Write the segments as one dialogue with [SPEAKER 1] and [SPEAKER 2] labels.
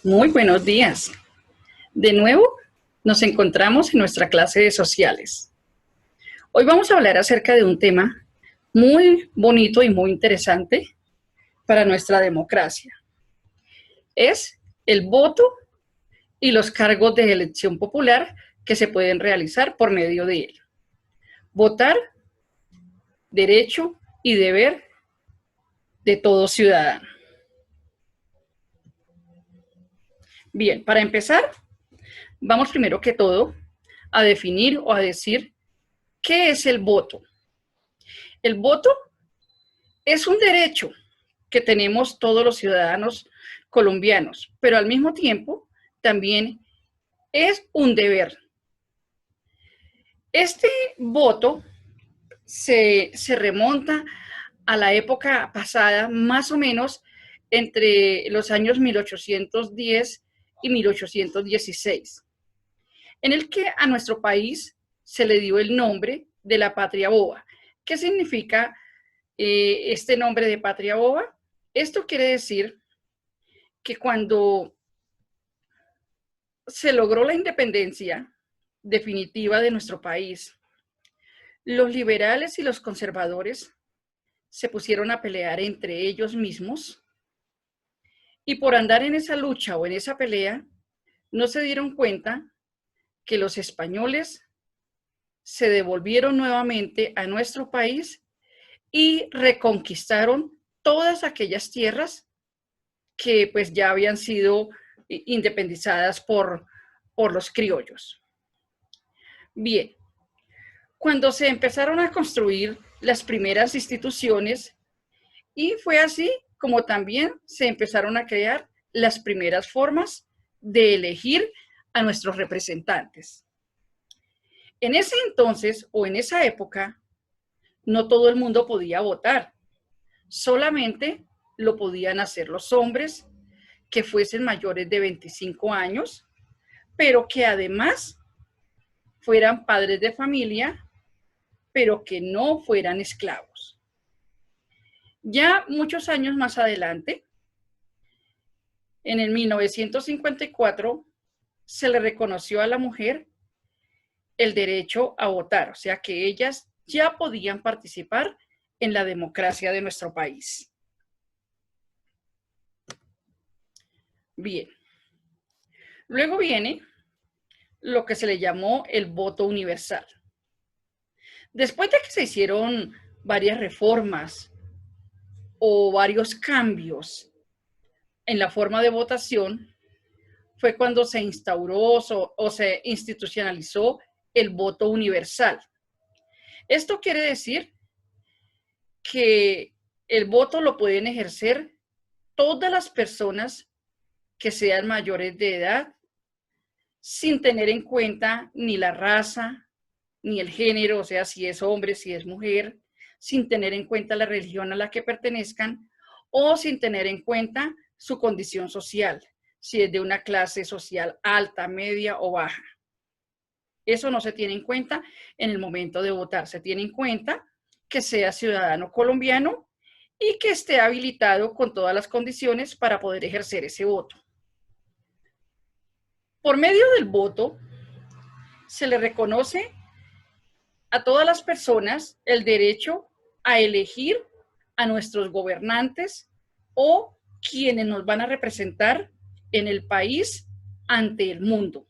[SPEAKER 1] Muy buenos días. De nuevo, nos encontramos en nuestra clase de sociales. Hoy vamos a hablar acerca de un tema muy bonito y muy interesante para nuestra democracia. Es el voto y los cargos de elección popular que se pueden realizar por medio de él. Votar, derecho y deber de todo ciudadano. Bien, para empezar, vamos primero que todo a definir o a decir qué es el voto. El voto es un derecho que tenemos todos los ciudadanos colombianos, pero al mismo tiempo también es un deber. Este voto se remonta a la época pasada, más o menos entre los años 1810 y 1816, en el que a nuestro país se le dio el nombre de la patria boba. ¿Qué significa este nombre de patria boba? Esto quiere decir que cuando se logró la independencia definitiva de nuestro país, los liberales y los conservadores se pusieron a pelear entre ellos mismos y por andar en esa lucha o en esa pelea, no se dieron cuenta que los españoles se devolvieron nuevamente a nuestro país y reconquistaron todas aquellas tierras que pues ya habían sido independizadas por los criollos. Bien, cuando se empezaron a construir las primeras instituciones y fue así como también se empezaron a crear las primeras formas de elegir a nuestros representantes. En ese entonces o en esa época, no todo el mundo podía votar, solamente lo podían hacer los hombres que fuesen mayores de 25 años, pero que además fueran padres de familia, pero que no fueran esclavos. Ya muchos años más adelante, en el 1954, se le reconoció a la mujer el derecho a votar, o sea que ellas ya podían participar en la democracia de nuestro país. Bien, luego viene lo que se le llamó el voto universal. Después de que se hicieron varias reformas o varios cambios en la forma de votación, fue cuando se instauró o se institucionalizó el voto universal. Esto quiere decir que el voto lo pueden ejercer todas las personas que sean mayores de edad, sin tener en cuenta ni la raza, ni el género, o sea, si es hombre, si es mujer, sin tener en cuenta la religión a la que pertenezcan o sin tener en cuenta su condición social, si es de una clase social alta, media o baja. Eso no se tiene en cuenta en el momento de votar, se tiene en cuenta que sea ciudadano colombiano y que esté habilitado con todas las condiciones para poder ejercer ese voto. Por medio del voto, se le reconoce a todas las personas el derecho a elegir a nuestros gobernantes o quienes nos van a representar en el país ante el mundo,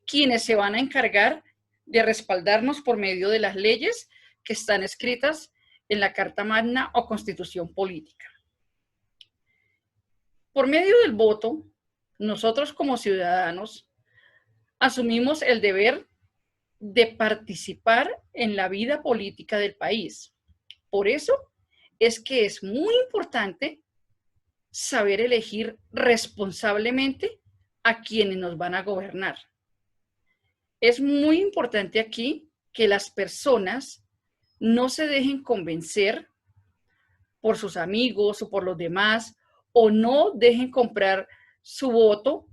[SPEAKER 1] quienes se van a encargar de respaldarnos por medio de las leyes que están escritas en la Carta Magna o Constitución Política. Por medio del voto, nosotros como ciudadanos asumimos el deber de participar en la vida política del país. Por eso es que es muy importante saber elegir responsablemente a quienes nos van a gobernar. Es muy importante aquí que las personas no se dejen convencer por sus amigos o por los demás, o no dejen comprar su voto,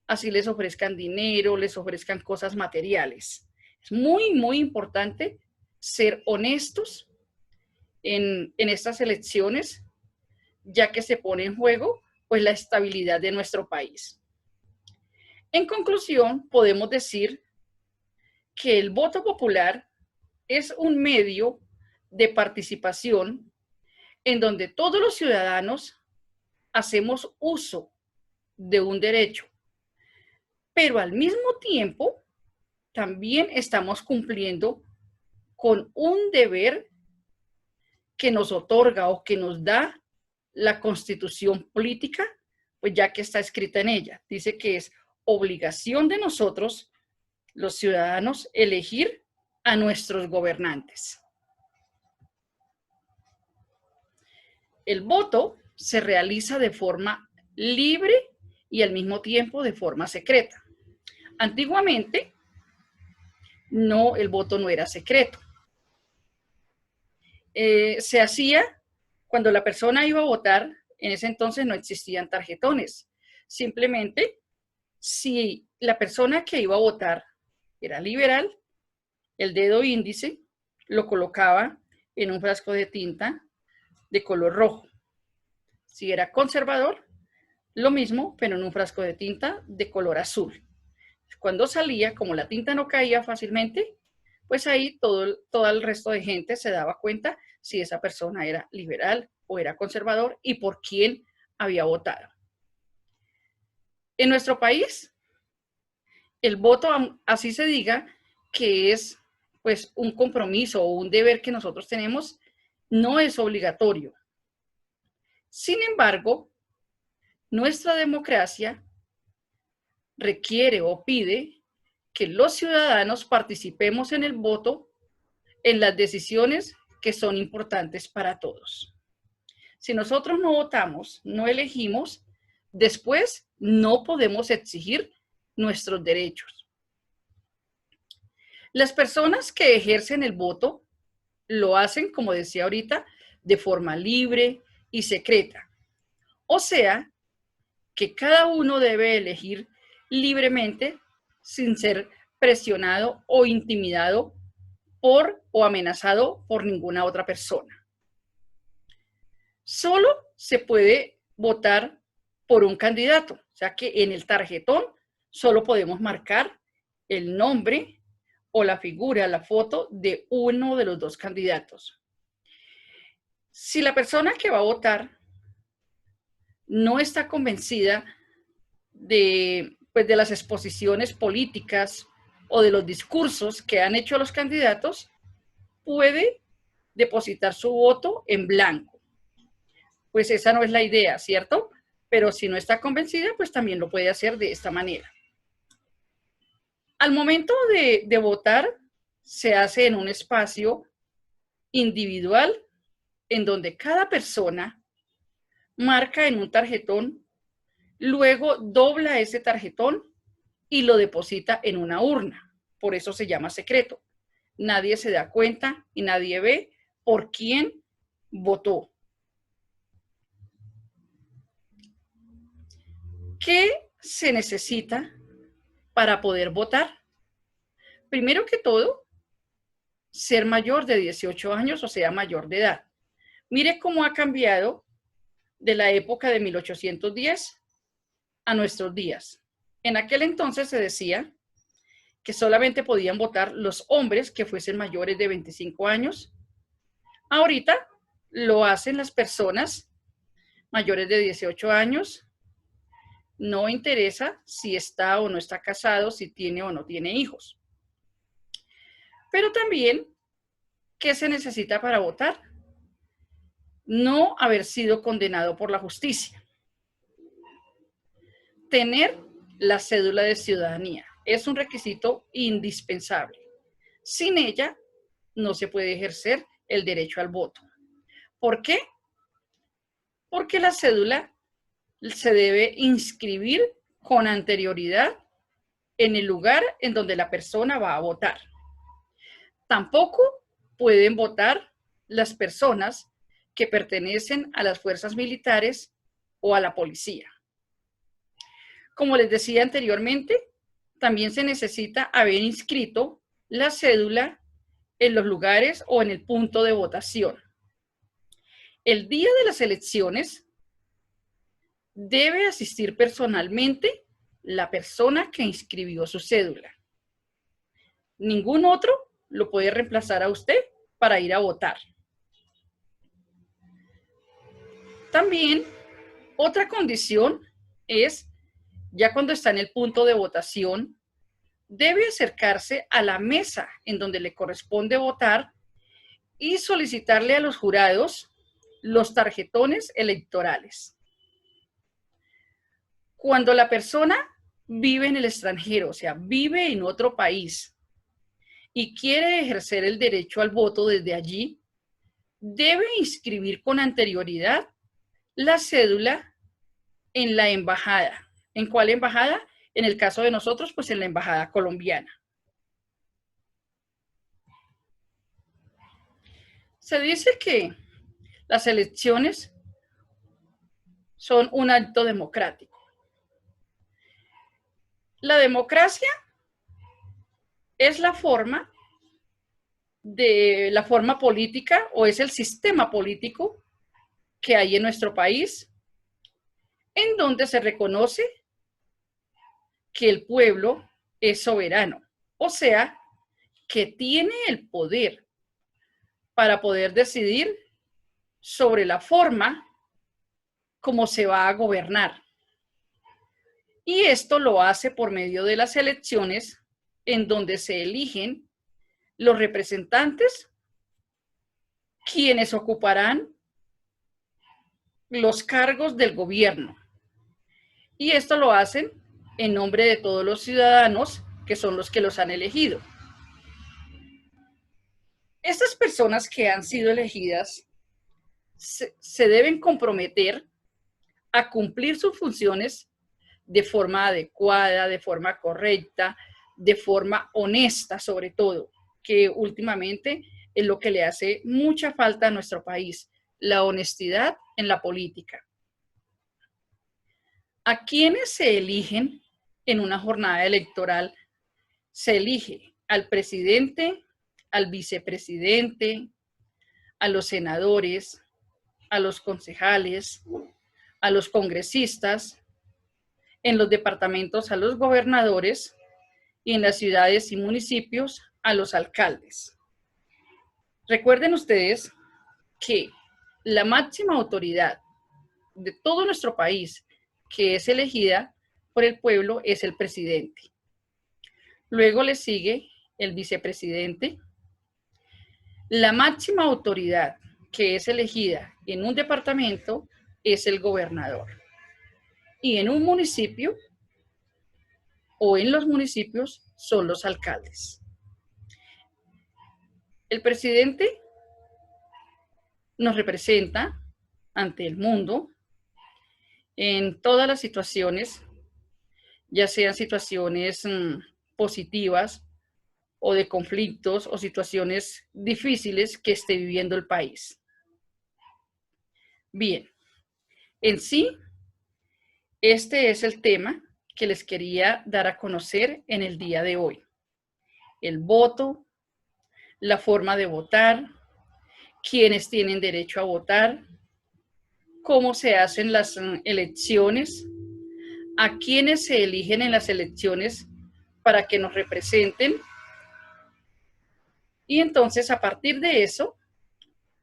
[SPEAKER 1] así les ofrezcan dinero, les ofrezcan cosas materiales. Es muy, muy importante ser honestos en estas elecciones, ya que se pone en juego pues la estabilidad de nuestro país. En conclusión, podemos decir que el voto popular es un medio de participación en donde todos los ciudadanos hacemos uso de un derecho, pero al mismo tiempo también estamos cumpliendo con un deber que nos otorga o que nos da la Constitución política, pues ya que está escrita en ella. Dice que es obligación de nosotros, los ciudadanos, elegir a nuestros gobernantes. El voto se realiza de forma libre y al mismo tiempo de forma secreta. Antiguamente, el voto no era secreto. Se hacía cuando la persona iba a votar. En ese entonces no existían tarjetones. Simplemente, si la persona que iba a votar era liberal, el dedo índice lo colocaba en un frasco de tinta de color rojo. Si era conservador, lo mismo, pero en un frasco de tinta de color azul. Cuando salía, como la tinta no caía fácilmente, pues ahí todo el resto de gente se daba cuenta si esa persona era liberal o era conservador y por quién había votado. En nuestro país, el voto, así se diga, que es pues un compromiso o un deber que nosotros tenemos, no es obligatorio. Sin embargo, nuestra democracia requiere o pide que los ciudadanos participemos en el voto en las decisiones que son importantes para todos. Si nosotros no votamos, no elegimos, después no podemos exigir nuestros derechos. Las personas que ejercen el voto lo hacen, como decía ahorita, de forma libre y secreta. O sea, que cada uno debe elegir libremente sin ser presionado o intimidado por o amenazado por ninguna otra persona. Solo se puede votar por un candidato, o sea que en el tarjetón solo podemos marcar el nombre o la figura, la foto de uno de los dos candidatos. Si la persona que va a votar no está convencida de las exposiciones políticas o de los discursos que han hecho los candidatos, puede depositar su voto en blanco. Pues esa no es la idea, ¿cierto? Pero si no está convencida, pues también lo puede hacer de esta manera. Al momento de votar, se hace en un espacio individual en donde cada persona marca en un tarjetón, luego dobla ese tarjetón y lo deposita en una urna. Por eso se llama secreto. Nadie se da cuenta y nadie ve por quién votó. ¿Qué se necesita para poder votar? Primero que todo, ser mayor de 18 años, o sea, mayor de edad. Mire cómo ha cambiado de la época de 1810 a nuestros días. En aquel entonces se decía que solamente podían votar los hombres que fuesen mayores de 25 años. Ahorita lo hacen las personas mayores de 18 años. No interesa si está o no está casado, si tiene o no tiene hijos. Pero también, ¿qué se necesita para votar? No haber sido condenado por la justicia. Tener la cédula de ciudadanía es un requisito indispensable. Sin ella, no se puede ejercer el derecho al voto. ¿Por qué? Porque la cédula se debe inscribir con anterioridad en el lugar en donde la persona va a votar. Tampoco pueden votar las personas que pertenecen a las fuerzas militares o a la policía. Como les decía anteriormente, también se necesita haber inscrito la cédula en los lugares o en el punto de votación. El día de las elecciones debe asistir personalmente la persona que inscribió su cédula. Ningún otro lo puede reemplazar a usted para ir a votar. También, otra condición es, ya cuando está en el punto de votación, debe acercarse a la mesa en donde le corresponde votar y solicitarle a los jurados los tarjetones electorales. Cuando la persona vive en el extranjero, o sea, vive en otro país y quiere ejercer el derecho al voto desde allí, debe inscribir con anterioridad la cédula en la embajada. ¿En cuál embajada? En el caso de nosotros, pues en la embajada colombiana. Se dice que las elecciones son un acto democrático. La democracia es la forma política o es el sistema político que hay en nuestro país en donde se reconoce que el pueblo es soberano, o sea, que tiene el poder para poder decidir sobre la forma como se va a gobernar. Y esto lo hace por medio de las elecciones en donde se eligen los representantes quienes ocuparán los cargos del gobierno. Y esto lo hacen en nombre de todos los ciudadanos que son los que los han elegido. Estas personas que han sido elegidas se deben comprometer a cumplir sus funciones de forma adecuada, de forma correcta, de forma honesta sobre todo, que últimamente es lo que le hace mucha falta a nuestro país, la honestidad en la política. ¿A quiénes se eligen en una jornada electoral? Se elige al presidente, al vicepresidente, a los senadores, a los concejales, a los congresistas, en los departamentos a los gobernadores y en las ciudades y municipios a los alcaldes. Recuerden ustedes que la máxima autoridad de todo nuestro país que es elegida por el pueblo es el presidente. Luego le sigue el vicepresidente. La máxima autoridad que es elegida en un departamento es el gobernador. Y en un municipio o en los municipios son los alcaldes. El presidente nos representa ante el mundo en todas las situaciones, ya sean situaciones positivas o de conflictos o situaciones difíciles que esté viviendo el país. Bien, en sí, este es el tema que les quería dar a conocer en el día de hoy. El voto, la forma de votar, quiénes tienen derecho a votar, cómo se hacen las elecciones, a quiénes se eligen en las elecciones para que nos representen. Y entonces, a partir de eso,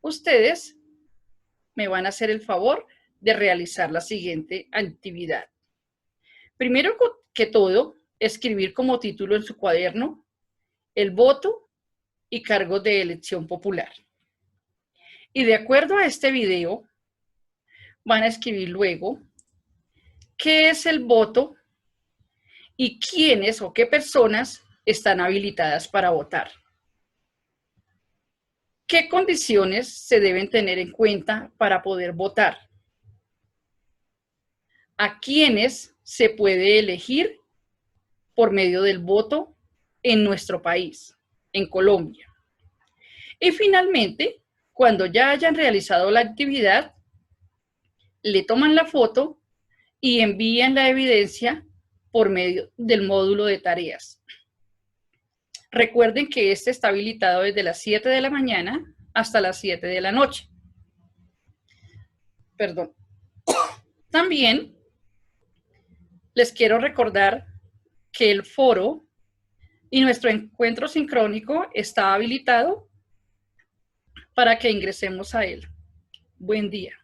[SPEAKER 1] ustedes me van a hacer el favor de realizar la siguiente actividad. Primero que todo, escribir como título en su cuaderno el voto y cargos de elección popular. Y de acuerdo a este video, van a escribir luego qué es el voto y quiénes o qué personas están habilitadas para votar. ¿Qué condiciones se deben tener en cuenta para poder votar? ¿A quiénes se puede elegir por medio del voto en nuestro país, en Colombia? Y finalmente, cuando ya hayan realizado la actividad, le toman la foto y envían la evidencia por medio del módulo de tareas. Recuerden que este está habilitado desde las 7 de la mañana hasta las 7 de la noche. Perdón. También Les quiero recordar que el foro y nuestro encuentro sincrónico está habilitado para que ingresemos a él. Buen día.